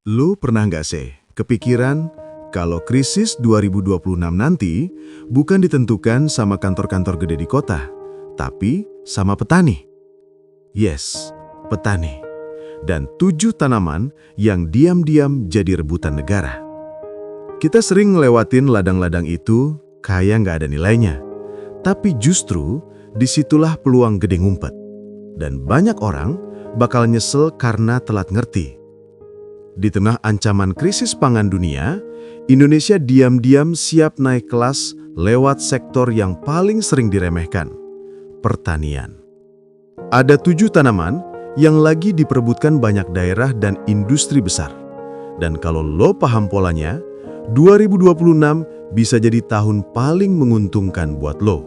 Lu pernah nggak sih kepikiran kalau krisis 2026 nanti bukan ditentukan sama kantor-kantor gede di kota, tapi sama petani? Yes, petani. Dan 7 tanaman yang diam-diam jadi rebutan negara. Kita sering ngelewatin ladang-ladang itu kayak nggak ada nilainya. Tapi justru disitulah peluang gede ngumpet. Dan banyak orang bakal nyesel karena telat ngerti. Di tengah ancaman krisis pangan dunia, Indonesia diam-diam siap naik kelas lewat sektor yang paling sering diremehkan, pertanian. Ada 7 tanaman yang lagi diperebutkan banyak daerah dan industri besar. Dan kalau lo paham polanya, 2026 bisa jadi tahun paling menguntungkan buat lo.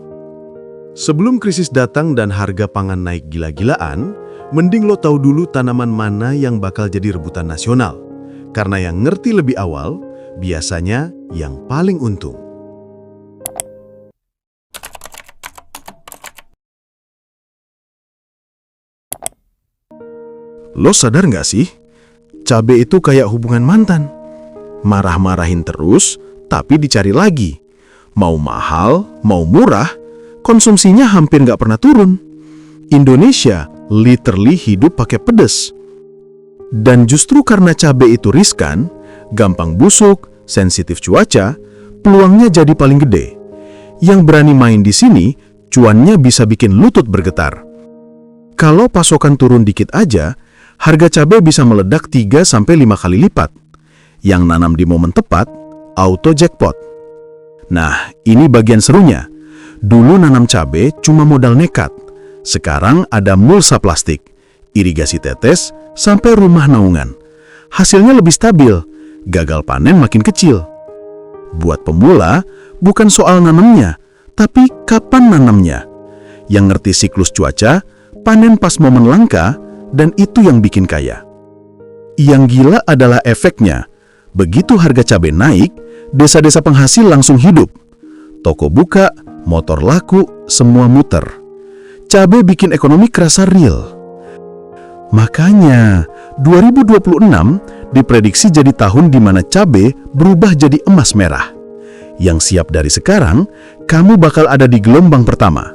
Sebelum krisis datang dan harga pangan naik gila-gilaan, mending lo tahu dulu tanaman mana yang bakal jadi rebutan nasional. Karena yang ngerti lebih awal, biasanya yang paling untung. Lo sadar nggak sih? Cabai itu kayak hubungan mantan. Marah-marahin terus, tapi dicari lagi. Mau mahal, mau murah, konsumsinya hampir nggak pernah turun. Indonesia literally hidup pakai pedas. Dan justru karena cabai itu riskan, gampang busuk, sensitif cuaca, peluangnya jadi paling gede. Yang berani main di sini, cuannya bisa bikin lutut bergetar. Kalau pasokan turun dikit aja, harga cabai bisa meledak 3-5 kali lipat. Yang nanam di momen tepat, auto jackpot. Nah, ini bagian serunya. Dulu nanam cabai cuma modal nekat. Sekarang ada mulsa plastik, irigasi tetes, sampai rumah naungan. Hasilnya lebih stabil, gagal panen makin kecil. Buat pemula, bukan soal nanamnya, tapi kapan nanamnya. Yang ngerti siklus cuaca, panen pas momen langka, dan itu yang bikin kaya. Yang gila adalah efeknya. Begitu harga cabai naik, desa-desa penghasil langsung hidup. Toko buka, motor laku, semua muter. Cabai bikin ekonomi kerasa real. Makanya, 2026 diprediksi jadi tahun di mana cabai berubah jadi emas merah. Yang siap dari sekarang, kamu bakal ada di gelombang pertama.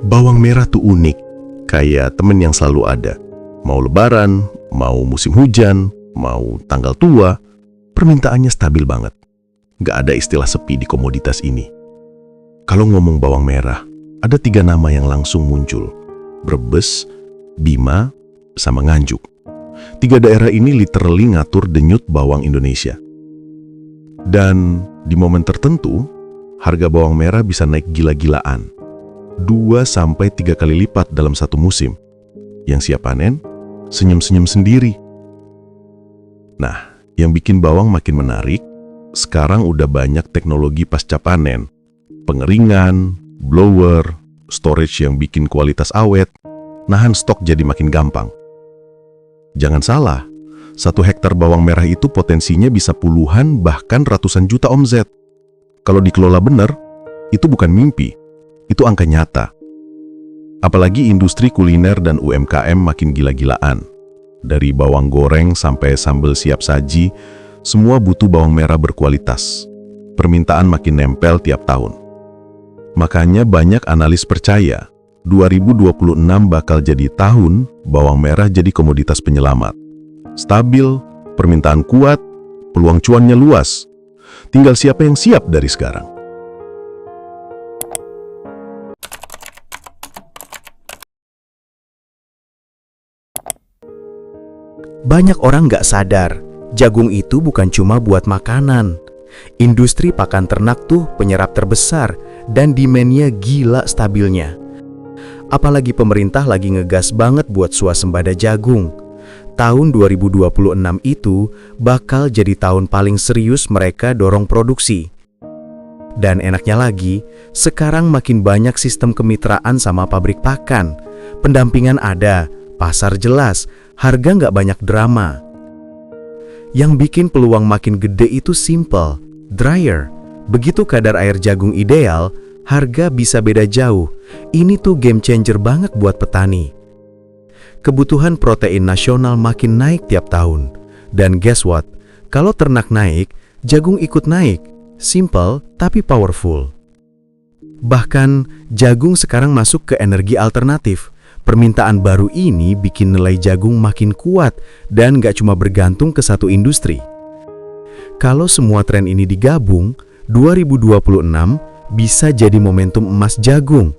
Bawang merah tuh unik, kayak temen yang selalu ada. Mau lebaran, mau musim hujan, mau tanggal tua, permintaannya stabil banget. Gak ada istilah sepi di komoditas ini. Kalau ngomong bawang merah, ada 3 nama yang langsung muncul. Brebes, Bima, sama Nganjuk. 3 daerah ini literally ngatur denyut bawang Indonesia. Dan di momen tertentu, harga bawang merah bisa naik gila-gilaan. 2-3 kali lipat dalam satu musim. Yang siap panen, senyum-senyum sendiri. Nah, yang bikin bawang makin menarik, sekarang udah banyak teknologi pasca panen. Pengeringan, blower, storage yang bikin kualitas awet, nahan stok jadi makin gampang. Jangan salah, 1 hektar bawang merah itu potensinya bisa puluhan bahkan ratusan juta omzet. Kalau dikelola benar, itu bukan mimpi, itu angka nyata. Apalagi industri kuliner dan UMKM makin gila-gilaan. Dari bawang goreng sampai sambal siap saji, semua butuh bawang merah berkualitas. Permintaan makin nempel tiap tahun. Makanya banyak analis percaya 2026 bakal jadi tahun bawang merah jadi komoditas penyelamat. Stabil, permintaan kuat, peluang cuannya luas. Tinggal siapa yang siap dari sekarang. Banyak orang nggak sadar, jagung itu bukan cuma buat makanan. Industri pakan ternak tuh penyerap terbesar dan demand-nya gila stabilnya. Apalagi pemerintah lagi ngegas banget buat swasembada jagung. Tahun 2026 itu bakal jadi tahun paling serius mereka dorong produksi. Dan enaknya lagi, sekarang makin banyak sistem kemitraan sama pabrik pakan. Pendampingan ada, pasar jelas, harga nggak banyak drama. Yang bikin peluang makin gede itu simple, dryer. Begitu kadar air jagung ideal, harga bisa beda jauh. Ini tuh game changer banget buat petani. Kebutuhan protein nasional makin naik tiap tahun. Dan guess what? Kalau ternak naik, jagung ikut naik. Simple tapi powerful. Bahkan, jagung sekarang masuk ke energi alternatif. Permintaan baru ini bikin nilai jagung makin kuat dan gak cuma bergantung ke satu industri. Kalau semua tren ini digabung, 2026 bisa jadi momentum emas jagung.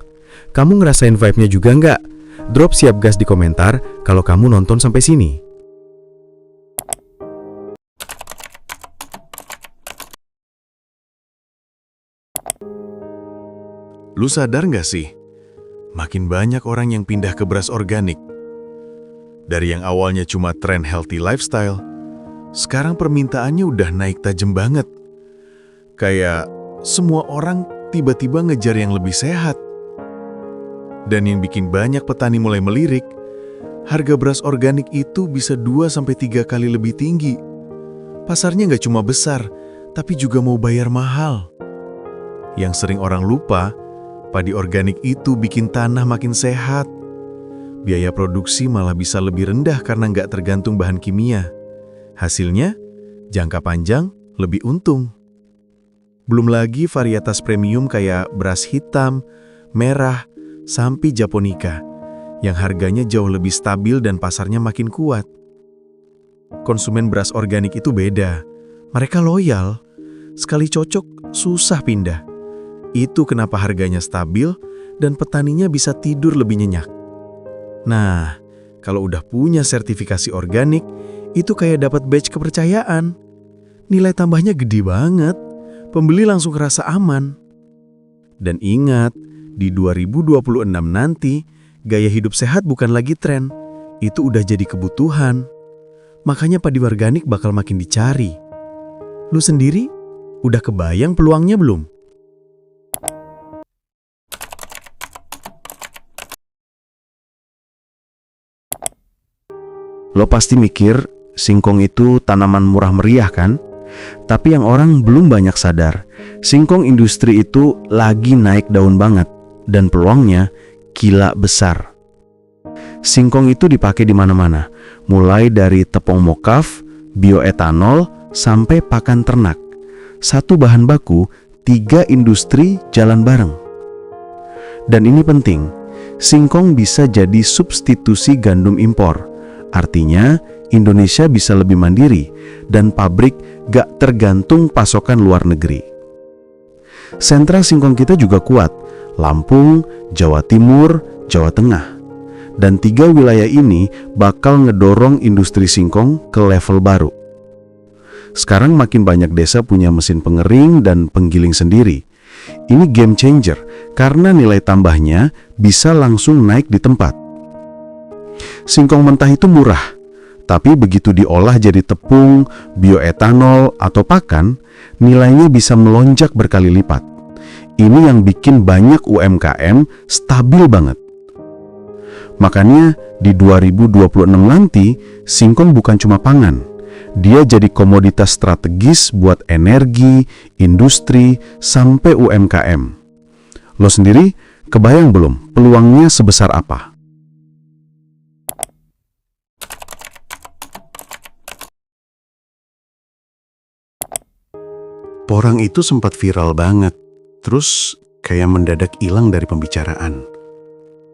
Kamu ngerasain vibe-nya juga nggak? Drop siap gas di komentar kalau kamu nonton sampai sini. Lu sadar nggak sih? Makin banyak orang yang pindah ke beras organik. Dari yang awalnya cuma tren healthy lifestyle, sekarang permintaannya udah naik tajam banget. Kayak semua orang tiba-tiba ngejar yang lebih sehat. Dan yang bikin banyak petani mulai melirik, harga beras organik itu bisa 2-3 kali lebih tinggi. Pasarnya nggak cuma besar, tapi juga mau bayar mahal. Yang sering orang lupa, padi organik itu bikin tanah makin sehat. Biaya produksi malah bisa lebih rendah karena nggak tergantung bahan kimia. Hasilnya, jangka panjang lebih untung. Belum lagi varietas premium kayak beras hitam, merah, sampai japonica, yang harganya jauh lebih stabil dan pasarnya makin kuat. Konsumen beras organik itu beda. Mereka loyal. Sekali cocok, susah pindah. Itu kenapa harganya stabil dan petaninya bisa tidur lebih nyenyak. Nah, kalau udah punya sertifikasi organik, itu kayak dapat badge kepercayaan. Nilai tambahnya gede banget. Pembeli langsung ngerasa aman. Dan ingat, di 2026 nanti, gaya hidup sehat bukan lagi tren. Itu udah jadi kebutuhan. Makanya padi organik bakal makin dicari. Lu sendiri, udah kebayang peluangnya belum? Lo pasti mikir, singkong itu tanaman murah meriah kan? Tapi yang orang belum banyak sadar, singkong industri itu lagi naik daun banget dan peluangnya gila besar. Singkong itu dipakai di mana-mana, mulai dari tepung mokaf, bioetanol, sampai pakan ternak. Satu bahan baku, 3 industri jalan bareng. Dan ini penting, singkong bisa jadi substitusi gandum impor. Artinya, Indonesia bisa lebih mandiri dan pabrik gak tergantung pasokan luar negeri. Sentra singkong kita juga kuat, Lampung, Jawa Timur, Jawa Tengah. Dan 3 wilayah ini bakal ngedorong industri singkong ke level baru. Sekarang makin banyak desa punya mesin pengering dan penggiling sendiri. Ini game changer karena nilai tambahnya bisa langsung naik di tempat. Singkong mentah itu murah, tapi begitu diolah jadi tepung, bioetanol, atau pakan, nilainya bisa melonjak berkali lipat. Ini yang bikin banyak UMKM stabil banget. Makanya di 2026 nanti, singkong bukan cuma pangan. Dia jadi komoditas strategis buat energi, industri, sampai UMKM. Lo sendiri, kebayang belum peluangnya sebesar apa? Porang itu sempat viral banget, terus kayak mendadak hilang dari pembicaraan.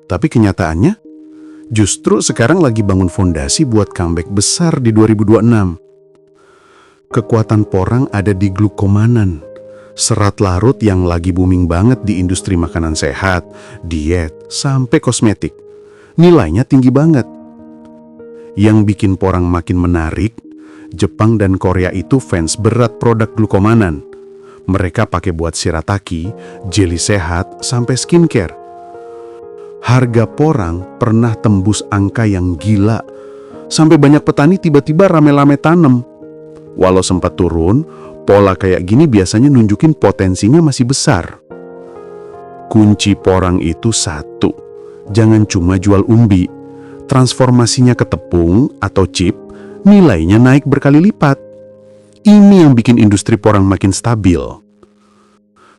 Tapi kenyataannya, justru sekarang lagi bangun fondasi buat comeback besar di 2026. Kekuatan porang ada di glukomanan, serat larut yang lagi booming banget di industri makanan sehat, diet, sampai kosmetik. Nilainya tinggi banget. Yang bikin porang makin menarik, Jepang dan Korea itu fans berat produk glukomanan. Mereka pakai buat shirataki, jeli sehat, sampai skincare. Harga porang pernah tembus angka yang gila. Sampai banyak petani tiba-tiba rame-rame tanam. Walau sempat turun, pola kayak gini biasanya nunjukin potensinya masih besar. Kunci porang itu satu, jangan cuma jual umbi. Transformasinya ke tepung atau chip, nilainya naik berkali lipat. Ini yang bikin industri porang makin stabil.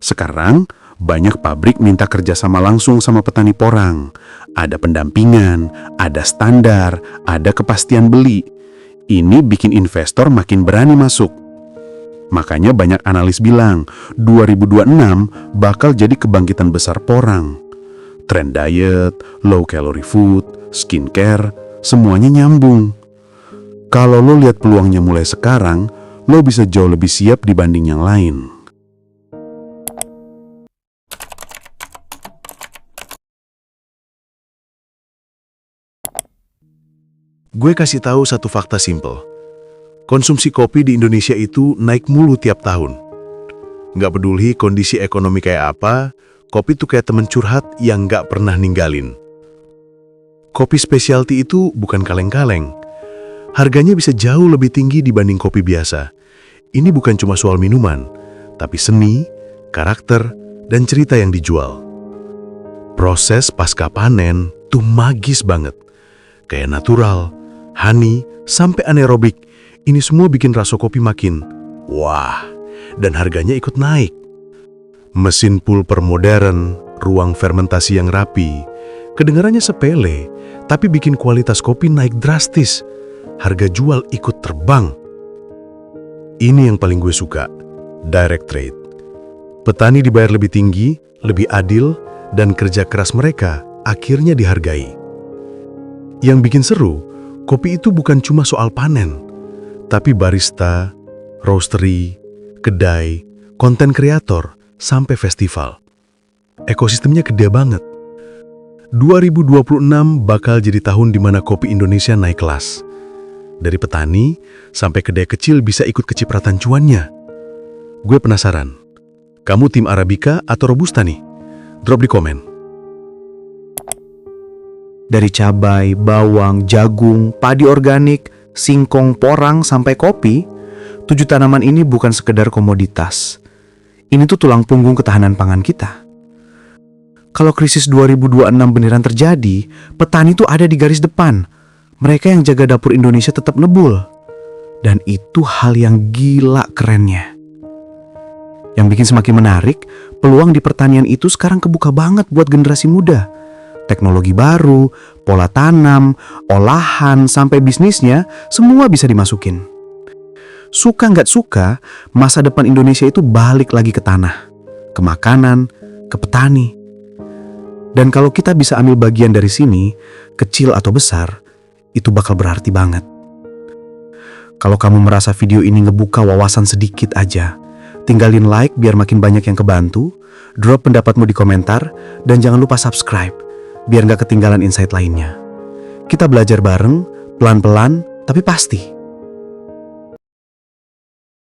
Sekarang, Banyak pabrik minta kerjasama langsung sama petani porang. Ada pendampingan, ada standar, ada kepastian beli. Ini bikin investor makin berani masuk. Makanya banyak analis bilang 2026 bakal jadi kebangkitan besar porang. Tren diet, low calorie food, skincare, semuanya nyambung. Kalau lo lihat peluangnya mulai sekarang, lo bisa jauh lebih siap dibanding yang lain. Gue kasih tahu satu fakta simple. Konsumsi kopi di Indonesia itu naik mulu tiap tahun. Nggak peduli kondisi ekonomi kayak apa, kopi tuh kayak temen curhat yang nggak pernah ninggalin. Kopi specialty itu bukan kaleng-kaleng. Harganya bisa jauh lebih tinggi dibanding kopi biasa. Ini bukan cuma soal minuman, tapi seni, karakter, dan cerita yang dijual. Proses pasca panen tuh magis banget. Kayak natural, honey, sampai anaerobik. Ini semua bikin rasa kopi makin wah, dan harganya ikut naik. Mesin pulper modern, ruang fermentasi yang rapi. Kedengarannya sepele, tapi bikin kualitas kopi naik drastis. Harga jual ikut terbang. Ini yang paling gue suka, direct trade. Petani dibayar lebih tinggi, lebih adil, dan kerja keras mereka akhirnya dihargai. Yang bikin seru, kopi itu bukan cuma soal panen, tapi barista, roastery, kedai, konten kreator, sampai festival. Ekosistemnya gede banget. 2026 bakal jadi tahun di mana kopi Indonesia naik kelas. Dari petani sampai kedai kecil bisa ikut kecipratan cuannya. Gue penasaran, kamu tim Arabica atau Robusta nih? Drop di komen. Dari cabai, bawang, jagung, padi organik, singkong, porang, sampai kopi, 7 tanaman ini bukan sekedar komoditas. Ini tuh tulang punggung ketahanan pangan kita. Kalau krisis 2026 beneran terjadi, petani tuh ada di garis depan. Mereka yang jaga dapur Indonesia tetap nebul. Dan itu hal yang gila kerennya. Yang bikin semakin menarik, peluang di pertanian itu sekarang kebuka banget buat generasi muda. Teknologi baru, pola tanam, olahan, sampai bisnisnya, semua bisa dimasukin. Suka nggak suka, masa depan Indonesia itu balik lagi ke tanah, ke makanan, ke petani. Dan kalau kita bisa ambil bagian dari sini, kecil atau besar, itu bakal berarti banget. Kalau kamu merasa video ini ngebuka wawasan sedikit aja, tinggalin like biar makin banyak yang kebantu, drop pendapatmu di komentar, dan jangan lupa subscribe, biar nggak ketinggalan insight lainnya. Kita belajar bareng, pelan-pelan, tapi pasti.